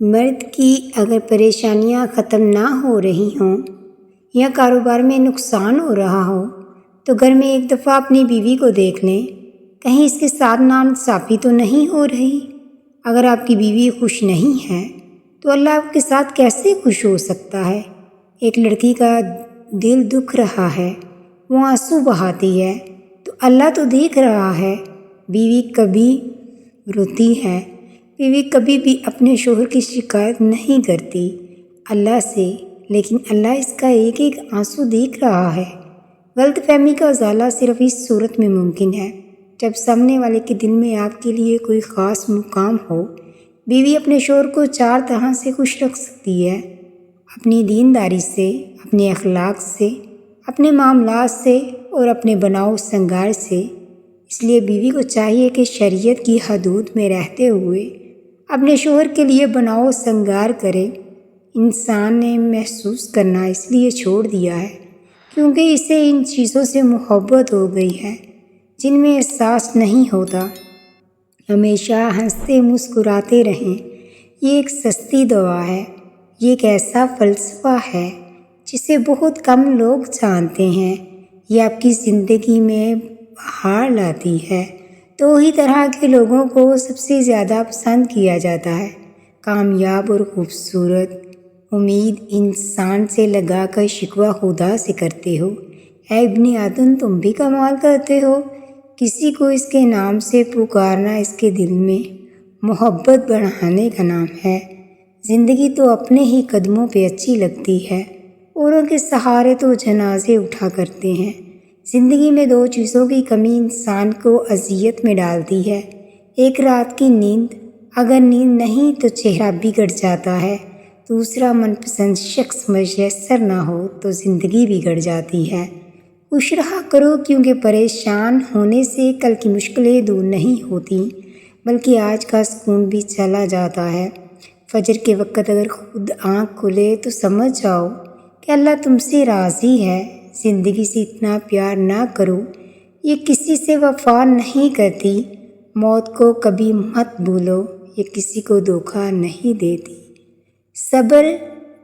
مرد کی اگر پریشانیاں ختم نہ ہو رہی ہوں یا کاروبار میں نقصان ہو رہا ہو تو گھر میں ایک دفعہ اپنی بیوی کو دیکھ لیں، کہیں اس کے ساتھ ناانصافی تو نہیں ہو رہی۔ اگر آپ کی بیوی خوش نہیں ہے تو اللہ آپ کے ساتھ کیسے خوش ہو سکتا ہے؟ ایک لڑکی کا دل دکھ رہا ہے، وہ آنسو بہاتی ہے تو اللہ تو دیکھ رہا ہے۔ بیوی کبھی روتی ہے، بیوی کبھی بھی اپنے شوہر کی شکایت نہیں کرتی اللہ سے، لیکن اللہ اس کا ایک ایک آنسو دیکھ رہا ہے۔ غلط فہمی کا ازالہ صرف اس صورت میں ممکن ہے جب سامنے والے کے دل میں آپ کے لیے کوئی خاص مقام ہو۔ بیوی اپنے شوہر کو 4 طرح سے خوش رکھ سکتی ہے: اپنی دینداری سے، اپنے اخلاق سے، اپنے معاملات سے اور اپنے بناؤ سنگار سے۔ اس لیے بیوی کو چاہیے کہ شریعت کی حدود میں رہتے ہوئے اپنے شوہر کے لیے بناؤ سنگار کرے۔ انسان نے محسوس کرنا اس لیے چھوڑ دیا ہے کیونکہ اسے ان چیزوں سے محبت ہو گئی ہے جن میں احساس نہیں ہوتا۔ ہمیشہ ہنستے مسکراتے رہیں، یہ ایک سستی دوا ہے۔ یہ ایک ایسا فلسفہ ہے جسے بہت کم لوگ جانتے ہیں۔ یہ آپ کی زندگی میں بہار لاتی ہے۔ 2 ہی طرح کے لوگوں کو سب سے زیادہ پسند کیا جاتا ہے: کامیاب اور خوبصورت۔ امید انسان سے لگا کر شکوہ خدا سے کرتے ہو: اے ابن آدم، تم بھی کمال کرتے ہو۔ کسی کو اس کے نام سے پکارنا اس کے دل میں محبت بڑھانے کا نام ہے۔ زندگی تو اپنے ہی قدموں پہ اچھی لگتی ہے، اوروں کے سہارے تو جنازے اٹھا کرتے ہیں۔ زندگی میں 2 چیزوں کی کمی انسان کو اذیت میں ڈالتی ہے: ایک رات کی نیند، اگر نیند نہیں تو چہرہ بگڑ جاتا ہے۔ دوسرا، من پسند شخص میسر نہ ہو تو زندگی بگڑ جاتی ہے۔ خوش رہا کرو کیونکہ پریشان ہونے سے کل کی مشکلیں دور نہیں ہوتی بلکہ آج کا سکون بھی چلا جاتا ہے۔ فجر کے وقت اگر خود آنکھ کھلے تو سمجھ جاؤ کہ اللہ تم سے راضی ہے۔ زندگی سے اتنا پیار نہ کرو، یہ کسی سے وفا نہیں کرتی۔ موت کو کبھی مت بھولو، یہ کسی کو دھوکہ نہیں دیتی۔ صبر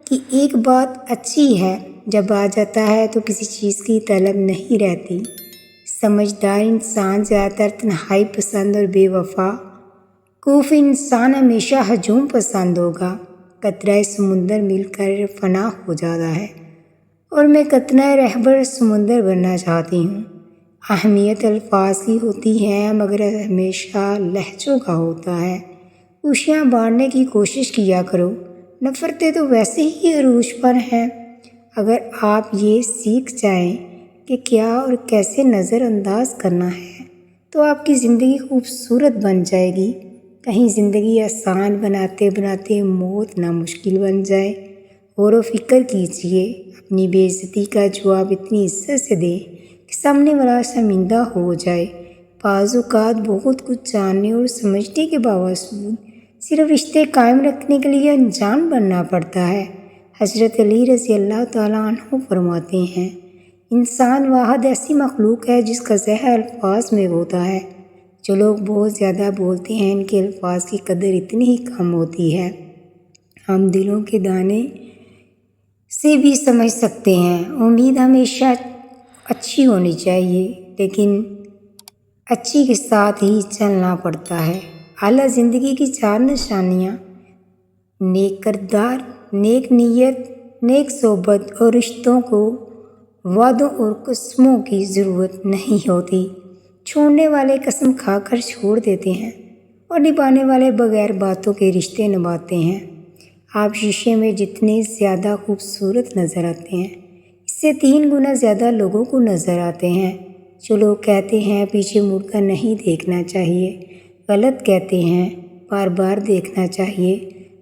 کی ایک بات اچھی ہے، جب آ جاتا ہے تو کسی چیز کی طلب نہیں رہتی۔ سمجھدار انسان زیادہ تر تنہائی پسند اور بے وفا کوف انسان ہمیشہ ہجوم پسند ہوگا۔ قطرہ سمندر مل کر فنا ہو جاتا ہے اور میں قطرہ رہبر سمندر بننا چاہتی ہوں۔ اہمیت الفاظ کی ہوتی ہے مگر ہمیشہ لہجوں کا ہوتا ہے۔ خوشیاں بانٹنے کی کوشش کیا کرو، نفرتیں تو ویسے ہی عروج پر ہیں۔ اگر آپ یہ سیکھ جائیں کہ کیا اور کیسے نظر انداز کرنا ہے تو آپ کی زندگی خوبصورت بن جائے گی۔ کہیں زندگی آسان بناتے بناتے موت نامشکل بن جائے۔ غور و فکر کیجیے، اپنی بے عزتی کا جواب اتنی عزت سے دیں کہ سامنے والا شرمندہ ہو جائے۔ بعض اوقات بہت کچھ جاننے اور سمجھنے کے باوجود صرف رشتے قائم رکھنے کے لیے انجان بننا پڑتا ہے۔ حضرت علی رضی اللہ تعالیٰ عنہ فرماتے ہیں: انسان واحد ایسی مخلوق ہے جس کا زہر الفاظ میں ہوتا ہے۔ جو لوگ بہت زیادہ بولتے ہیں ان کے الفاظ کی قدر اتنی ہی کم ہوتی ہے۔ ہم دلوں کے دانے سے بھی سمجھ سکتے ہیں۔ امید ہمیشہ اچھی ہونی چاہیے لیکن اچھی کے ساتھ ہی چلنا پڑتا ہے۔ اعلیٰ زندگی کی 4 نشانیاں: نیک کردار، نیک نیت، نیک صحبت اور رشتوں کو وعدوں اور قسموں کی ضرورت نہیں ہوتی۔ چھوڑنے والے قسم کھا کر چھوڑ دیتے ہیں اور نبھانے والے بغیر باتوں کے رشتے نبھاتے ہیں۔ آپ شیشے میں جتنے زیادہ خوبصورت نظر آتے ہیں اس سے 3 گنا زیادہ لوگوں کو نظر آتے ہیں۔ جو لوگ کہتے ہیں پیچھے مڑ کر نہیں دیکھنا چاہیے، غلط کہتے ہیں۔ بار بار دیکھنا چاہیے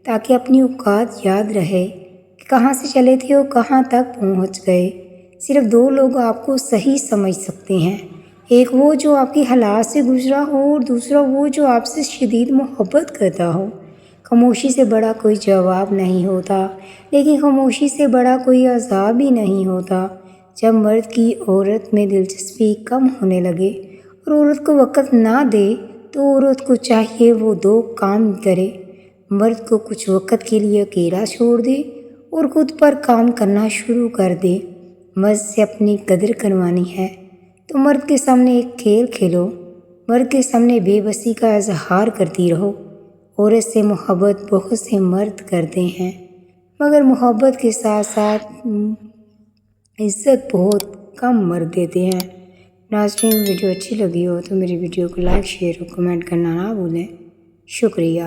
تاکہ اپنی اوقات یاد رہے کہ کہاں سے چلے تھے اور کہاں تک پہنچ گئے۔ صرف 2 لوگ آپ کو صحیح سمجھ سکتے ہیں، ایک وہ جو آپ کے حالات سے گزرا ہو اور دوسرا وہ جو آپ سے شدید محبت کرتا ہو۔ خاموشی سے بڑا کوئی جواب نہیں ہوتا لیکن خاموشی سے بڑا کوئی عذاب بھی نہیں ہوتا۔ جب مرد کی عورت میں دلچسپی کم ہونے لگے اور عورت کو وقت نہ دے تو عورت کو چاہیے وہ 2 کام کرے: مرد کو کچھ وقت کے لیے اکیلا چھوڑ دے اور خود پر کام کرنا شروع کر دے۔ مرد سے اپنی قدر کروانی ہے تو مرد کے سامنے ایک کھیل کھیلو، مرد کے سامنے بے بسی کا اظہار کرتی رہو۔ عورت سے محبت بہت سے مرد کرتے ہیں، مگر محبت کے ساتھ ساتھ عزت بہت کم مرد دیتے ہیں۔ ناظرین، ویڈیو اچھی لگی ہو تو میری ویڈیو کو لائک، شیئر اور کمنٹ کرنا نہ بھولیں۔ شکریہ۔